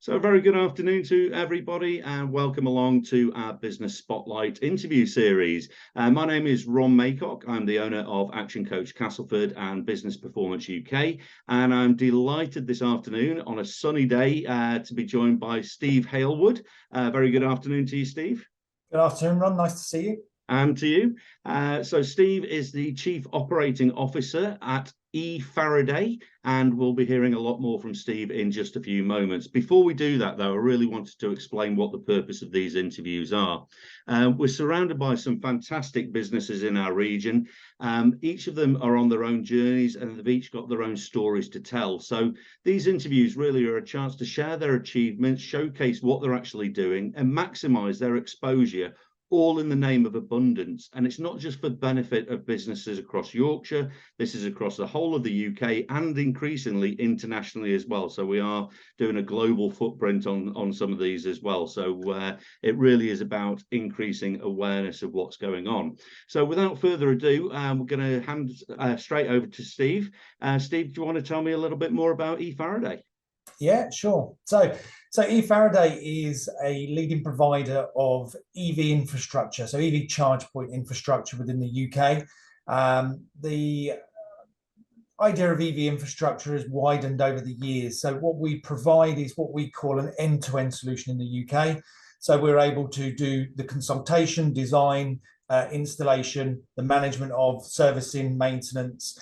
So a very good afternoon to everybody and welcome along to our Business Spotlight interview series. My name is Ron Maycock. I'm the owner of Action Coach Castleford and Business Performance UK. And I'm delighted this afternoon on a sunny day to be joined by Steve Halewood. Very good afternoon to you, Steve. Good afternoon, Ron. Nice to see you. And to you. So Steve is the Chief Operating Officer at EFaraday, and we'll be hearing a lot more from Steve in just a few moments. Before we do that, though, I really wanted to explain what the purpose of these interviews are. We're surrounded by some fantastic businesses in our region. Each of them are on their own journeys and they've each got their own stories to tell. So these interviews really are a chance to share their achievements, showcase what they're actually doing, and maximize their exposure, all in the name of abundance. And it's not just for the benefit of businesses across Yorkshire. This is across the whole of the UK and increasingly internationally as well. So we are doing a global footprint on some of these as well. So it really is about increasing awareness of what's going on. So without further ado, we're going to hand straight over to Steve. Steve, do you want to tell me a little bit more about EFaraday? Yeah, sure. So EFaraday is a leading provider of EV infrastructure, so EV charge point infrastructure within the UK. The idea of EV infrastructure has widened over the years. So what we provide is what we call an end-to-end solution in the UK. So we're able to do the consultation, design, installation, the management of servicing, maintenance,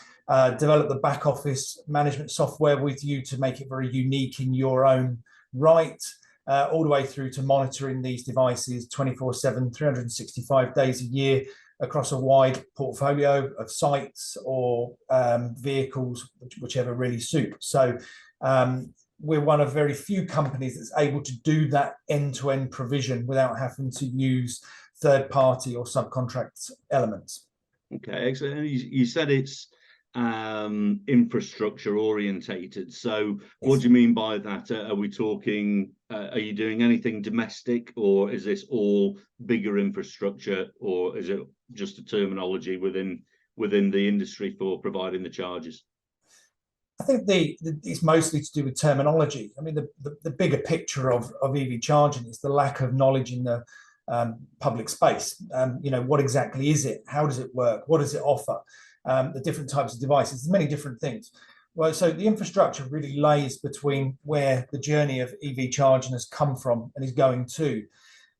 develop the back office management software with you to make it very unique in your own right, all the way through to monitoring these devices 24/7, 365 days a year across a wide portfolio of sites or vehicles, whichever really suit. So we're one of very few companies that's able to do that end-to-end provision without having to use third-party or subcontract elements. Okay, excellent. You said it's infrastructure orientated. So what do you mean by that? Are we talking, are you doing anything domestic, or is this all bigger infrastructure, or is it just a terminology within the industry for providing the charges? I think it's mostly to do with terminology. I mean, the bigger picture of EV charging is the lack of knowledge in the public space. What exactly is it? How does it work? What does it offer? The different types of devices, many different things. Well, so the infrastructure really lays between where the journey of EV charging has come from and is going to.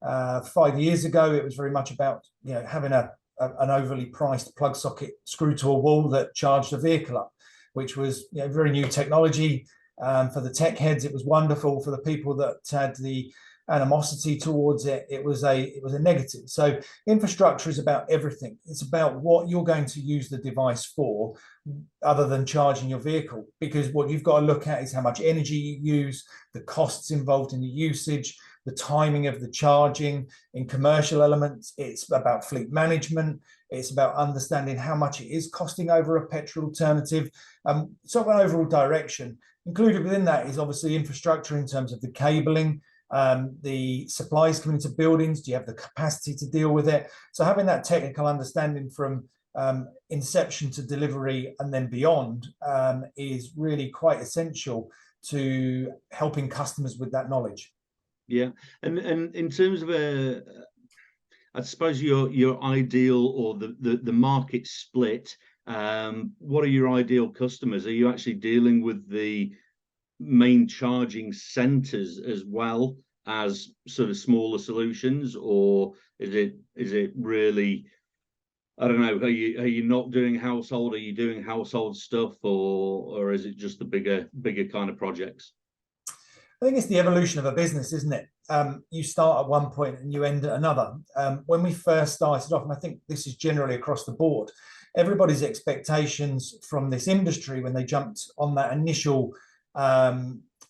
5 years ago, it was very much about having an overly priced plug socket screwed to a wall that charged a vehicle up, which was very new technology. For the tech heads, it was wonderful. For the people that had the animosity towards it, it was a negative. So infrastructure is about everything. It's about what you're going to use the device for, other than charging your vehicle, because what you've got to look at is how much energy you use, the costs involved in the usage, the timing of the charging. In commercial elements, it's about fleet management. It's about understanding how much it is costing over a petrol alternative. So an overall direction. Included within that is obviously infrastructure in terms of the cabling, the supplies coming into buildings. Do you have the capacity to deal with it? So having that technical understanding from inception to delivery and then beyond is really quite essential to helping customers with that knowledge. Yeah, and in terms of I suppose your ideal or the market split, what are your ideal customers? Are you actually dealing with the main charging centers as well as sort of smaller solutions, or is it really, I don't know, are you not doing household? Are you doing household stuff, or is it just the bigger kind of projects? I think it's the evolution of a business, isn't it? You start at one point and you end at another. When we first started off, and I think this is generally across the board, everybody's expectations from this industry when they jumped on that initial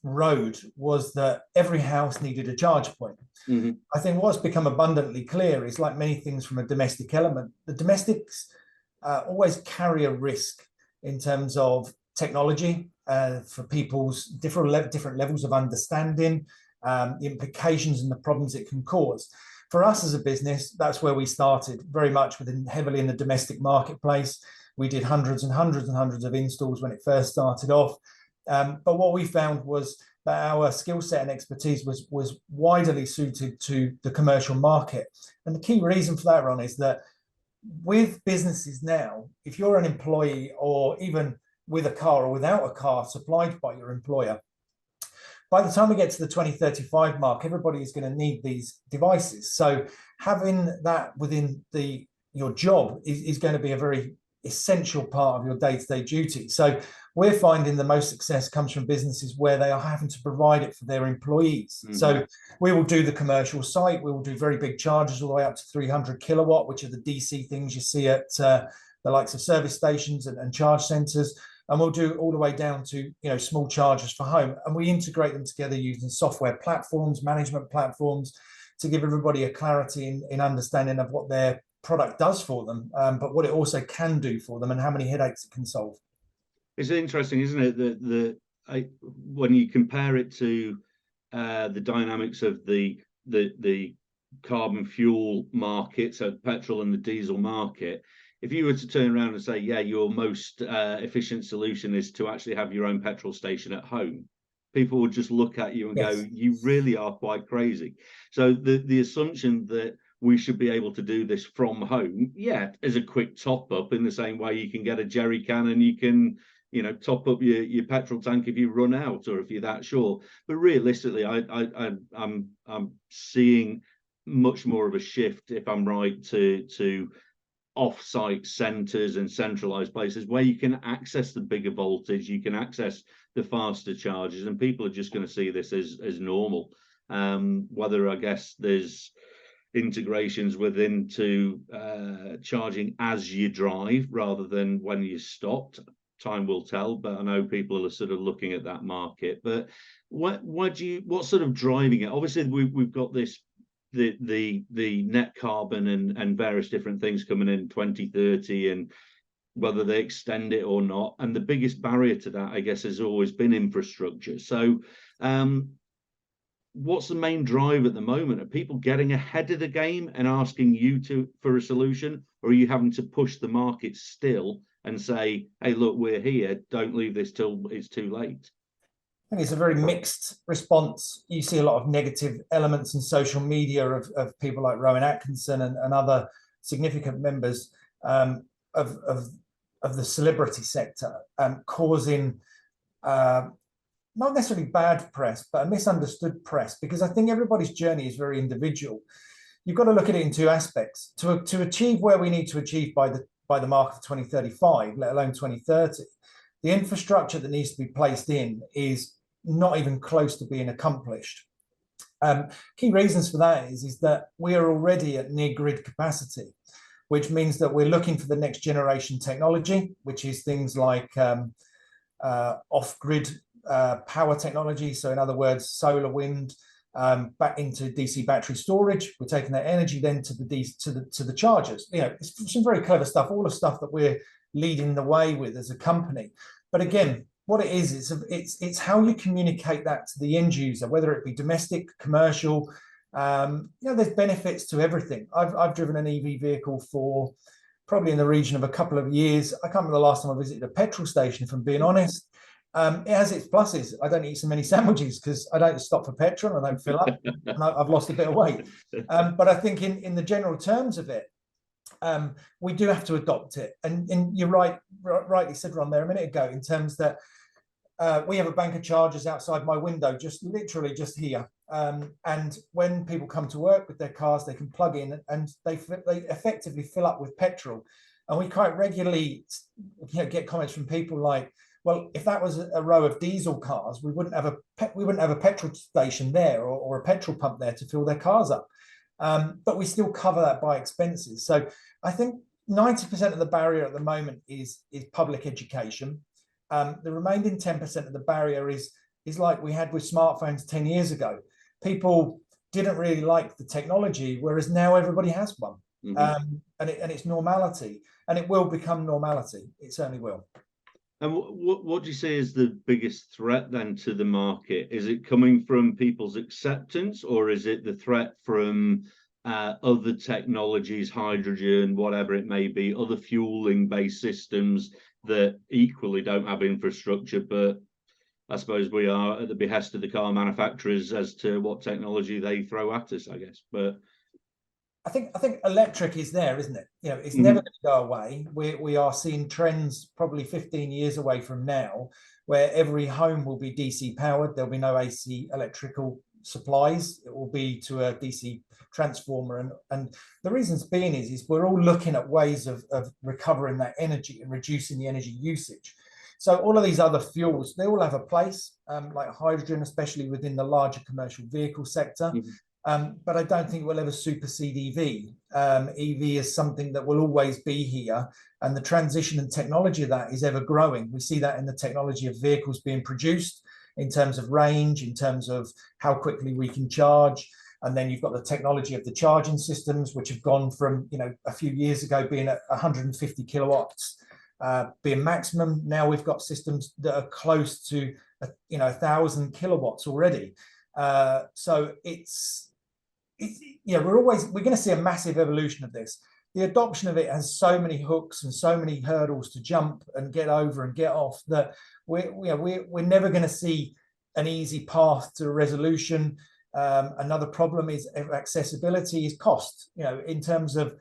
road was that every house needed a charge point. Mm-hmm. I think what's become abundantly clear is, like many things from a domestic element, the domestics always carry a risk in terms of technology, for people's different levels of understanding, the implications and the problems it can cause. For us as a business, that's where we started, very much heavily in the domestic marketplace. We did hundreds and hundreds and hundreds of installs when it first started off. But what we found was that our skill set and expertise was widely suited to the commercial market. And the key reason for that, Ron, is that with businesses now, if you're an employee or even with a car or without a car supplied by your employer, by the time we get to the 2035 mark, everybody is going to need these devices. So having that within your job is going to be a very essential part of your day-to-day duty. So we're finding the most success comes from businesses where they are having to provide it for their employees. Mm-hmm. So we will do the commercial site. We will do very big chargers all the way up to 300 kilowatt, which are the DC things you see at the likes of service stations and charge centers. And we'll do all the way down to small chargers for home. And we integrate them together using software platforms, management platforms, to give everybody a clarity in understanding of what their product does for them, but what it also can do for them and how many headaches it can solve. It's interesting, isn't it, that when you compare it to the dynamics of the carbon fuel market, so petrol and the diesel market, if you were to turn around and say, yeah, your most efficient solution is to actually have your own petrol station at home, people would just look at you and go, you really are quite crazy. So the assumption that we should be able to do this from home, as a quick top up, in the same way you can get a jerry can and you can top up your petrol tank if you run out or if you're that sure. But realistically, I'm seeing much more of a shift, if I'm right, to off-site centres and centralised places where you can access the bigger voltage, you can access the faster charges, and people are just going to see this as normal. Whether, I guess, there's integrations within to charging as you drive rather than when you stopped, time will tell, but I know people are sort of looking at that market. But what's sort of driving it? Obviously we've got this the net carbon and various different things coming in 2030 and whether they extend it or not, and the biggest barrier to that, I guess, has always been infrastructure. So what's the main drive at the moment? Are people getting ahead of the game and asking you for a solution, or are you having to push the market still and say, hey, look, we're here, don't leave this till it's too late? I think it's a very mixed response. You see a lot of negative elements in social media of people like Rowan Atkinson and other significant members of the celebrity sector, causing not necessarily bad press, but a misunderstood press, because I think everybody's journey is very individual. You've got to look at it in two aspects. To achieve where we need to achieve by the mark of 2035, let alone 2030, the infrastructure that needs to be placed in is not even close to being accomplished. Key reasons for that is that we are already at near grid capacity, which means that we're looking for the next generation technology, which is things like off-grid power technology. So in other words, solar, wind, back into DC battery storage. We're taking that energy then to the chargers. It's some very clever stuff, all the stuff that we're leading the way with as a company. But again, what it is, it's how you communicate that to the end user, whether it be domestic, commercial. There's benefits to everything. I've driven an EV vehicle for probably in the region of a couple of years. I can't remember the last time I visited a petrol station, if I'm being honest. It has its pluses. I don't eat so many sandwiches because I don't stop for petrol and I don't fill up. And I've lost a bit of weight. But I think in the general terms of it, we do have to adopt it. And you're rightly said, Ron, there a minute ago, in terms that we have a bank of chargers outside my window, literally just here. And when people come to work with their cars, they can plug in and they effectively fill up with petrol. And we quite regularly get comments from people like, well, if that was a row of diesel cars, we wouldn't have a petrol station there or a petrol pump there to fill their cars up. But we still cover that by expenses. So I think 90% of the barrier at the moment is public education. The remaining 10% of the barrier is like we had with smartphones 10 years ago. People didn't really like the technology, whereas now everybody has one. Mm-hmm. And it's normality, and it will become normality. It certainly will. And what do you say is the biggest threat then to the market? Is it coming from people's acceptance, or is it the threat from other technologies, hydrogen, whatever it may be, other fueling-based systems that equally don't have infrastructure, but I suppose we are at the behest of the car manufacturers as to what technology they throw at us, I guess. But I think electric is there, isn't it? You know, it's never going to go away. We are seeing trends probably 15 years away from now, where every home will be DC powered. There'll be no AC electrical supplies. It will be to a DC transformer, and the reasons being is we're all looking at ways of recovering that energy and reducing the energy usage. So all of these other fuels, they all have a place, like hydrogen, especially within the larger commercial vehicle sector. But I don't think we'll ever supersede EV. EV is something that will always be here, and the transition and technology of that is ever growing. We see that in the technology of vehicles being produced, in terms of range, in terms of how quickly we can charge. And then you've got the technology of the charging systems, which have gone from, you know, a few years ago being at 150 kilowatts, being maximum. Now we've got systems that are close to, 1,000 kilowatts already. So it's we're going to see a massive evolution of this. The adoption of it has so many hooks and so many hurdles to jump and get over and get off that we're never going to see an easy path to resolution. Another problem is accessibility, is cost. You know, in terms of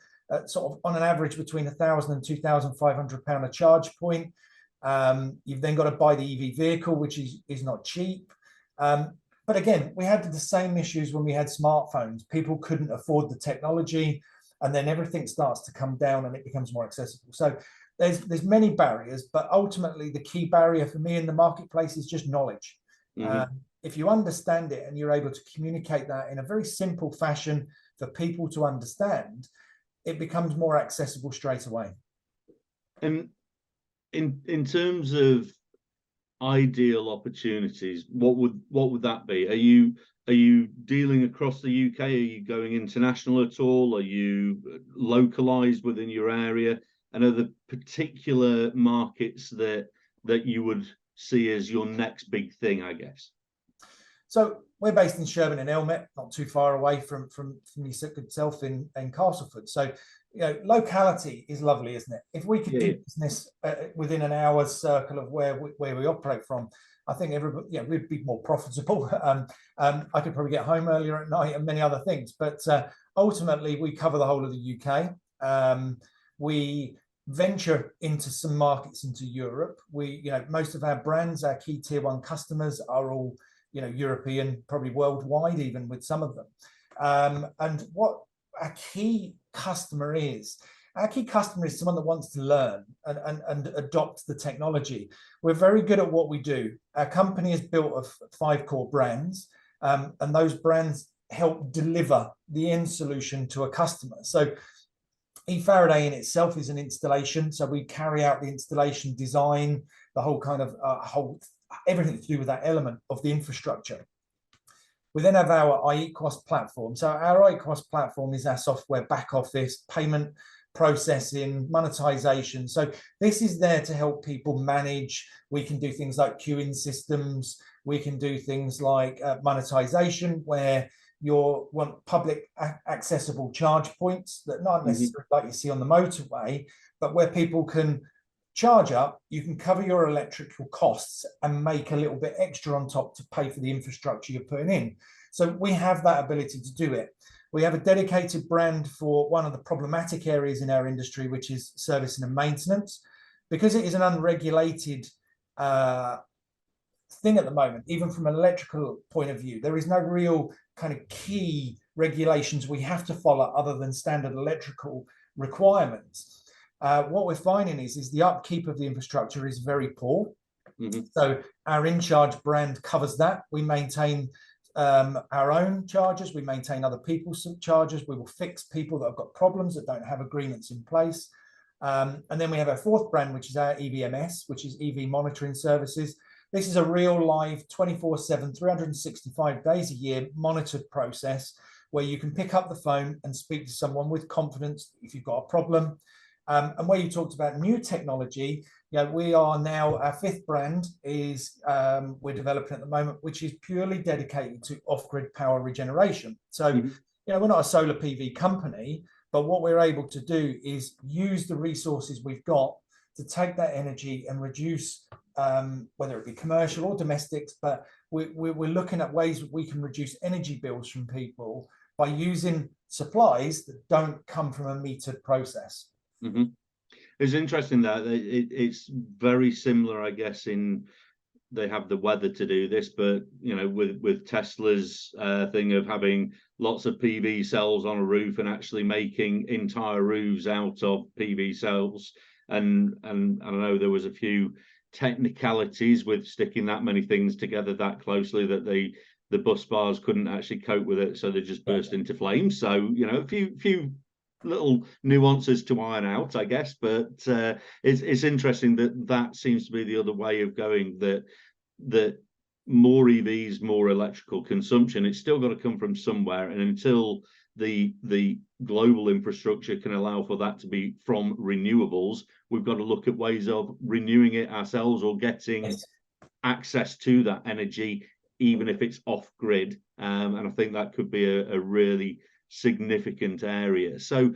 sort of on an average between £1,000 and £2,500 a charge point. You've then got to buy the EV vehicle, which is not cheap. But again, we had the same issues when we had smartphones. People couldn't afford the technology, and then everything starts to come down and it becomes more accessible. So there's many barriers, but ultimately the key barrier for me in the marketplace is just knowledge. If you understand it and you're able to communicate that in a very simple fashion for people to understand, it becomes more accessible straight away. And in terms of ideal opportunities, what would that be? Are you dealing across the UK? Are you going international at all? Are you localized within your area? And are there particular markets that you would see as your next big thing, I guess? So we're based in Sherburn and Elmet, not too far away from yourself in Castleford. So, you know, locality is lovely, isn't it? If we could do business within an hour's circle of where we operate from, I think everybody, we'd be more profitable. I could probably get home earlier at night and many other things. But ultimately, we cover the whole of the UK. We venture into some markets into Europe. Most of our brands, our key tier one customers are all, European, probably worldwide, even with some of them. And what our key customer is someone that wants to learn and adopt the technology. We're very good at what we do. Our company is built of 5 core brands, and those brands help deliver the end solution to a customer. So EFaraday in itself is an installation. So we carry out the installation design, the whole kind of everything to do with that element of the infrastructure. We then have our iEquos platform. So our iEquos platform is our software back office, payment processing, monetization. So this is there to help people manage. We can do things like queuing systems. We can do things like monetization, where you want public accessible charge points that not necessarily like you see on the motorway, but where people can charge up. You can cover your electrical costs and make a little bit extra on top to pay for the infrastructure you're putting in. So we have that ability to do it. We have a dedicated brand for one of the problematic areas in our industry, which is servicing and maintenance. Because it is an unregulated thing at the moment, even from an electrical point of view, there is no real kind of key regulations we have to follow other than standard electrical requirements. What we're finding is the upkeep of the infrastructure is very poor. So our InCharge brand covers that. We maintain our own chargers. We maintain other people's chargers. We will fix people that have got problems, that don't have agreements in place. And then we have our 4th brand, which is our EVMS, which is EV monitoring services. This is a real live 24/7, 365 days a year monitored process where you can pick up the phone and speak to someone with confidence if you've got a problem. And where you talked about new technology, we are now, our 5th brand is we're developing at the moment, which is purely dedicated to off-grid power regeneration. So, we're not a solar PV company, but what we're able to do is use the resources we've got to take that energy and reduce whether it be commercial or domestics, but we're looking at ways that we can reduce energy bills from people by using supplies that don't come from a metered process. Mm-hmm. It's interesting that it's very similar, I guess, in they have the weather to do this, but you know, with Tesla's thing of having lots of PV cells on a roof and actually making entire roofs out of PV cells, and I know there was a few technicalities with sticking that many things together that closely that the bus bars couldn't actually cope with it, so they just burst into flames. So you know, a few little nuances to iron out, I guess, but it's interesting that seems to be the other way of going, that more EVs, more electrical consumption, it's still got to come from somewhere, and until the global infrastructure can allow for that to be from renewables, we've got to look at ways of renewing it ourselves or getting access to that energy, even if it's off grid, and I think that could be a really significant area. So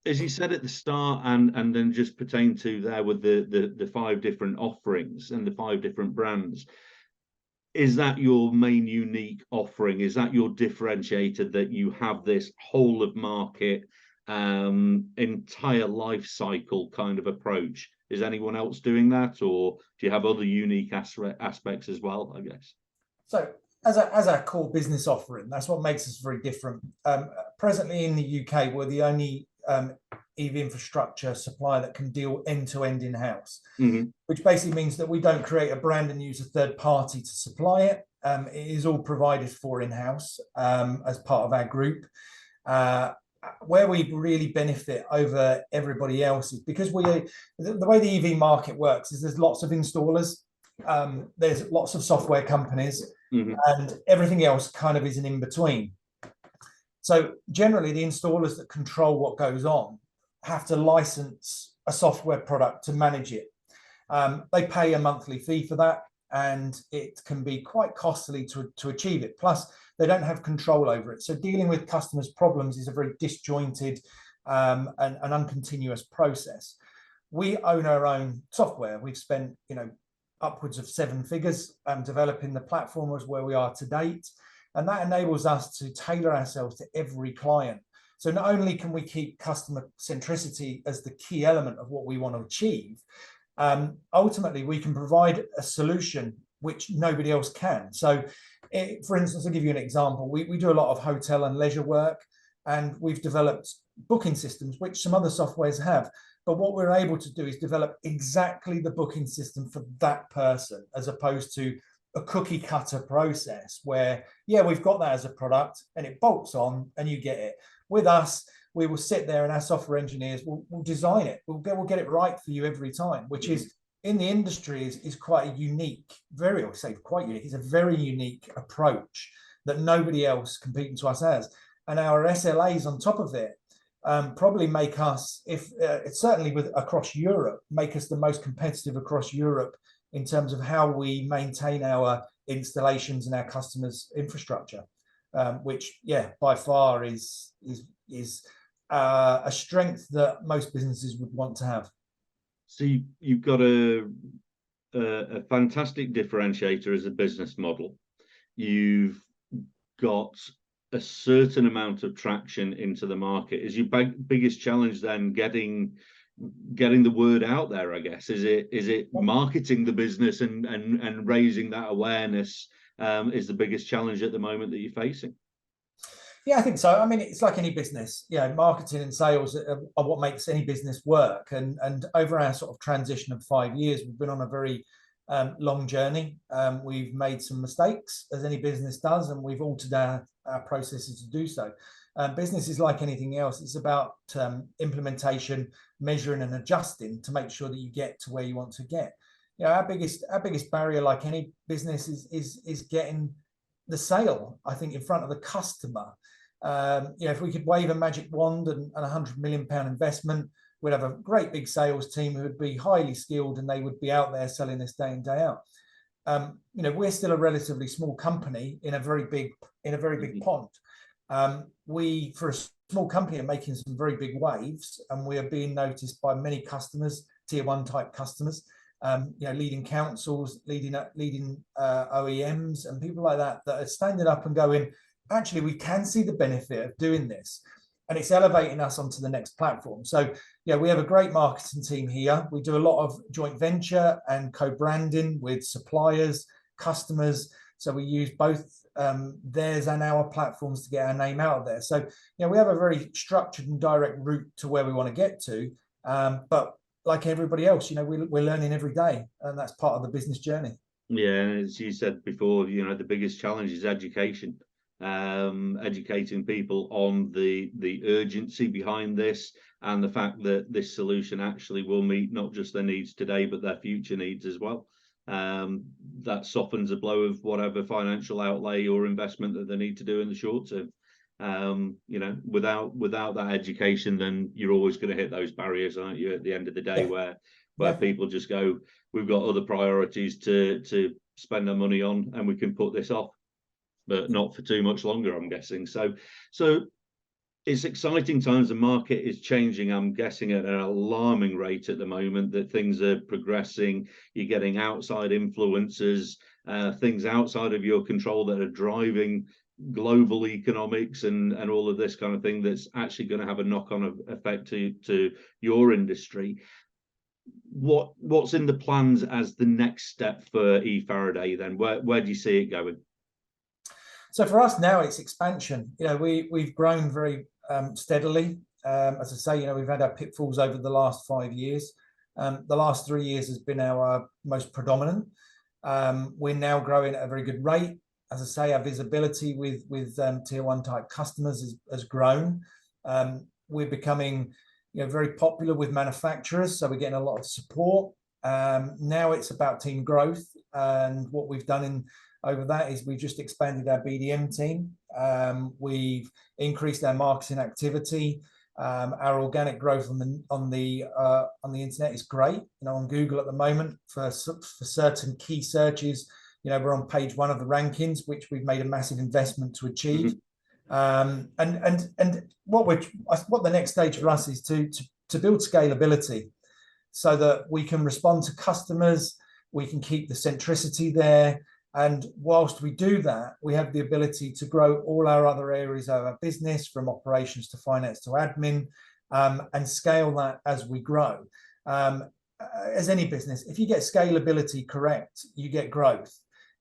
as you said at the start, and then just pertain to there with the 5 different offerings and the 5 different brands, is that your main unique offering? Is that your differentiator, that you have this whole of market entire life cycle kind of approach? Is anyone else doing that, or do you have other unique aspects as well, I guess? So as our core business offering, that's what makes us very different. Presently in the UK, we're the only EV infrastructure supplier that can deal end-to-end in-house, which basically means that we don't create a brand and use a third party to supply it. It is all provided for in-house as part of our group. Where we really benefit over everybody else is because the way the EV market works is there's lots of installers, there's lots of software companies, and everything else kind of is an in-between. So generally, the installers that control what goes on have to license a software product to manage it. They pay a monthly fee for that, and it can be quite costly to achieve it. Plus, they don't have control over it. So dealing with customers' problems is a very disjointed and uncontinuous process. We own our own software. We've spent, upwards of 7 figures developing the platform as where we are to date. And that enables us to tailor ourselves to every client. So not only can we keep customer centricity as the key element of what we want to achieve, ultimately we can provide a solution which nobody else can. So for instance, I'll give you an example. We do a lot of hotel and leisure work, and we've developed booking systems, which some other softwares have. But what we're able to do is develop exactly the booking system for that person, as opposed to a cookie cutter process where, we've got that as a product and it bolts on and you get it. With us, we will sit there and our software engineers will design it. We'll get it right for you every time, which is in the industry is quite a unique, quite unique. It's a very unique approach that nobody else competing to us has. And our SLAs on top of it probably make us, certainly across Europe, make us the most competitive across Europe in terms of how we maintain our installations and our customers' infrastructure, which, by far is a strength that most businesses would want to have. So you've got a fantastic differentiator as a business model. You've got a certain amount of traction into the market. Is your biggest challenge then getting the word out there, I guess? Is it marketing the business and raising that awareness is the biggest challenge at the moment that you're facing? Yeah, I think so. I mean, it's like any business. Marketing and sales are what makes any business work. And over our sort of transition of 5 years, we've been on a very long journey. We've made some mistakes, as any business does, and we've altered our processes to do so. Business is like anything else. It's about implementation, measuring and adjusting to make sure that you get to where you want to get. Our biggest barrier, like any business, is getting the sale, I think, in front of the customer. If we could wave a magic wand and a £100 million investment, we'd have a great big sales team who would be highly skilled, and they would be out there selling this day in, day out. We're still a relatively small company in a very big pond. We, for a small company, are making some very big waves, and we are being noticed by many customers, tier 1 type customers. leading councils, leading OEMs and people like that are standing up and going, actually, we can see the benefit of doing this. And it's elevating us onto the next platform. So, yeah, we have a great marketing team here. We do a lot of joint venture and co-branding with suppliers, customers. So we use both theirs and our platforms to get our name out of there. So, we have a very structured and direct route to where we want to get to. But like everybody else, we're learning every day, and that's part of the business journey. Yeah, and as you said before, the biggest challenge is education. Educating people on the urgency behind this and the fact that this solution actually will meet not just their needs today but their future needs as well. That softens the blow of whatever financial outlay or investment that they need to do in the short term. Without that education, then you're always going to hit those barriers, aren't you, at the end of the day, where people just go, we've got other priorities to spend our money on, and we can put this off, but not for too much longer, I'm guessing. So it's exciting times. The market is changing, I'm guessing, at an alarming rate at the moment, that things are progressing. You're getting outside influences, things outside of your control that are driving global economics and all of this kind of thing that's actually going to have a knock-on effect to your industry. What's in the plans as the next step for EFaraday then? Where do you see it going? So for us now, it's expansion. We've grown very steadily. As I say, we've had our pitfalls over the last 5 years. The last 3 years has been our most predominant. We're now growing at a very good rate. As I say, our visibility with tier one type customers has grown. We're becoming very popular with manufacturers, so we're getting a lot of support. Now it's about team growth, and what we've done over that is we've just expanded our BDM team. We've increased our marketing activity. Our organic growth on the internet is great. On Google at the moment for certain key searches, we're on page 1 of the rankings, which we've made a massive investment to achieve. Mm-hmm. And what the next stage for us is to build scalability, so that we can respond to customers, we can keep the centricity there. And whilst we do that, we have the ability to grow all our other areas of our business, from operations to finance to admin, and scale that as we grow. As any business, if you get scalability correct, you get growth.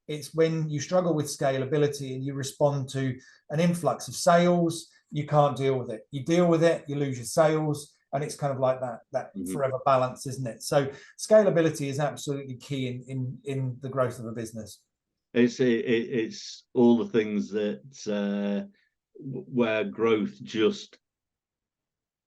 It's when you struggle with scalability and you respond to an influx of sales, you can't deal with it. You deal with it, you lose your sales, and it's kind of like that mm-hmm. forever balance, isn't it? So scalability is absolutely key in the growth of a business. It's all the things that where growth just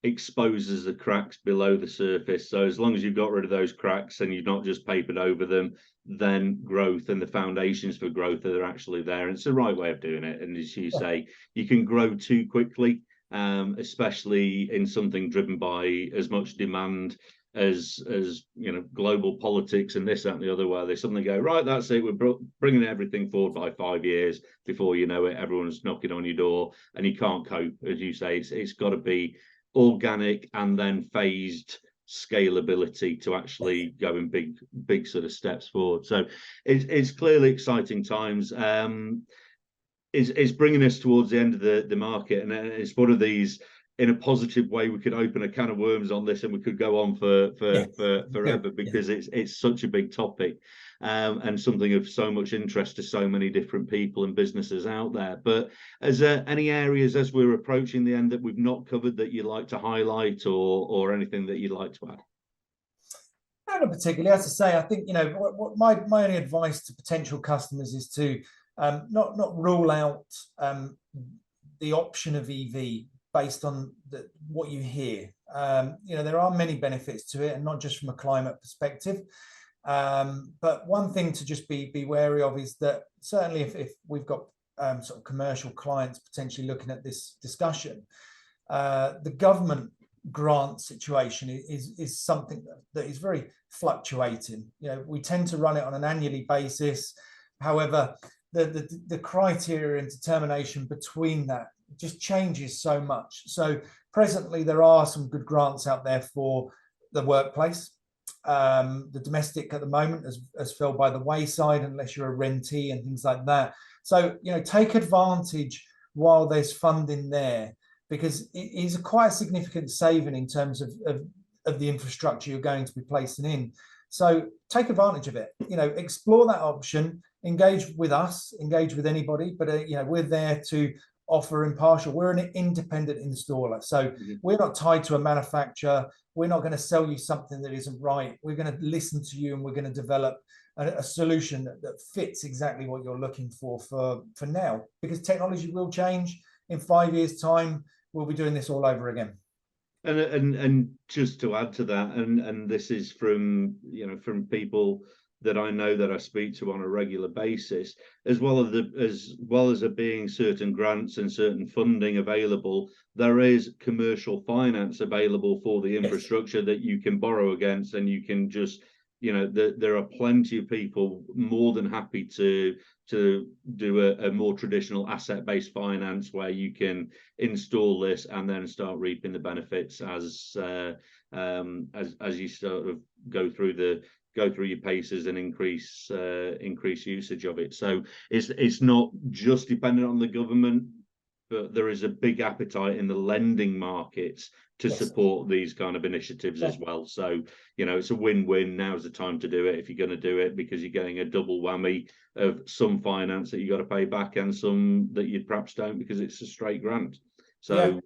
exposes the cracks below the surface. So as long as you've got rid of those cracks and you've not just papered over them, then growth and the foundations for growth are actually there. And it's the right way of doing it. And as you say, you can grow too quickly, especially in something driven by as much demand as global politics and this, that, and the other, where they suddenly go, right, that's it, we're bringing everything forward by 5 years. Before you know it, everyone's knocking on your door, and you can't cope. As you say, it's got to be organic and then phased scalability to actually go in big sort of steps forward. So it's clearly exciting times. It's bringing us towards the end of the market, and it's one of these, in a positive way, we could open a can of worms on this and we could go on for forever, because it's such a big topic, and something of so much interest to so many different people and businesses out there. But is there any areas as we're approaching the end that we've not covered that you'd like to highlight, or anything that you'd like to add? Not particularly. As I say, I think what my only advice to potential customers is to not rule out the option of EV based on what you hear. There are many benefits to it, and not just from a climate perspective. But one thing to just be wary of is that certainly if we've got sort of commercial clients potentially looking at this discussion, the government grant situation is something that is very fluctuating. We tend to run it on an annually basis. However, the criteria and determination between that just changes so much. So presently there are some good grants out there for the workplace. The domestic at the moment has fell by the wayside unless you're a rentee and things like that. So, take advantage while there's funding there, because it is quite a significant saving in terms of the infrastructure you're going to be placing in. So take advantage of it, explore that option, engage with us, engage with anybody, but we're there to offer impartial. We're an independent installer, so we're not tied to a manufacturer. We're not going to sell you something that isn't right. We're going to listen to you, and we're going to develop a solution that fits exactly what you're looking for now, because technology will change. In 5 years' time, we'll be doing this all over again. And just to add to that, and this is from people that I know that I speak to on a regular basis, as well as there being certain grants and certain funding available, there is commercial finance available for the infrastructure that you can borrow against, and you can just, there are plenty of people more than happy to do a more traditional asset-based finance where you can install this and then start reaping the benefits as you sort of go through your paces and increase usage of it. So it's not just dependent on the government, but there is a big appetite in the lending markets to support these kind of initiatives as well. So, it's a win-win. Now's the time to do it if you're going to do it, because you're getting a double whammy of some finance that you got to pay back and some that you perhaps don't because it's a straight grant. So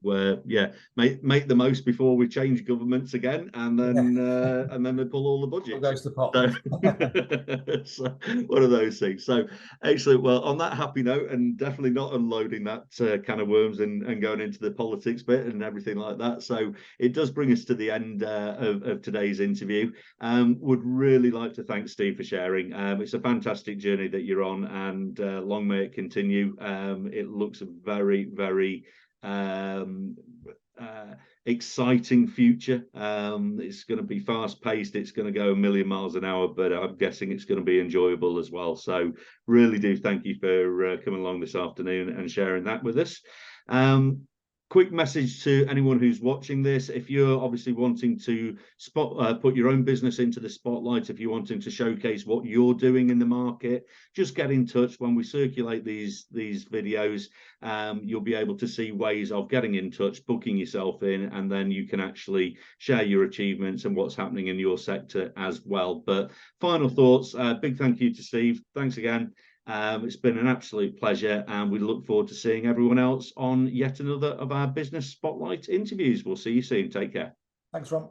make the most before we change governments again, and then they pull all the budgets. Goes the pot. So one of those things. So excellent. Well, on that happy note, and definitely not unloading that can of worms and going into the politics bit and everything like that. So it does bring us to the end of today's interview. Would really like to thank Steve for sharing. It's a fantastic journey that you're on, and long may it continue. It looks a very, very exciting future. It's going to be fast paced, it's going to go a million miles an hour, but I'm guessing it's going to be enjoyable as well. So really do thank you for coming along this afternoon and sharing that with us. Quick message to anyone who's watching this: if you're obviously wanting to put your own business into the spotlight, if you're wanting to showcase what you're doing in the market, just get in touch. When we circulate these videos, you'll be able to see ways of getting in touch, booking yourself in, and then you can actually share your achievements and what's happening in your sector as well. But final thoughts, big thank you to Steve. Thanks again. It's been an absolute pleasure, and we look forward to seeing everyone else on yet another of our Business Spotlight interviews. We'll see you soon. Take care. Thanks, Ron.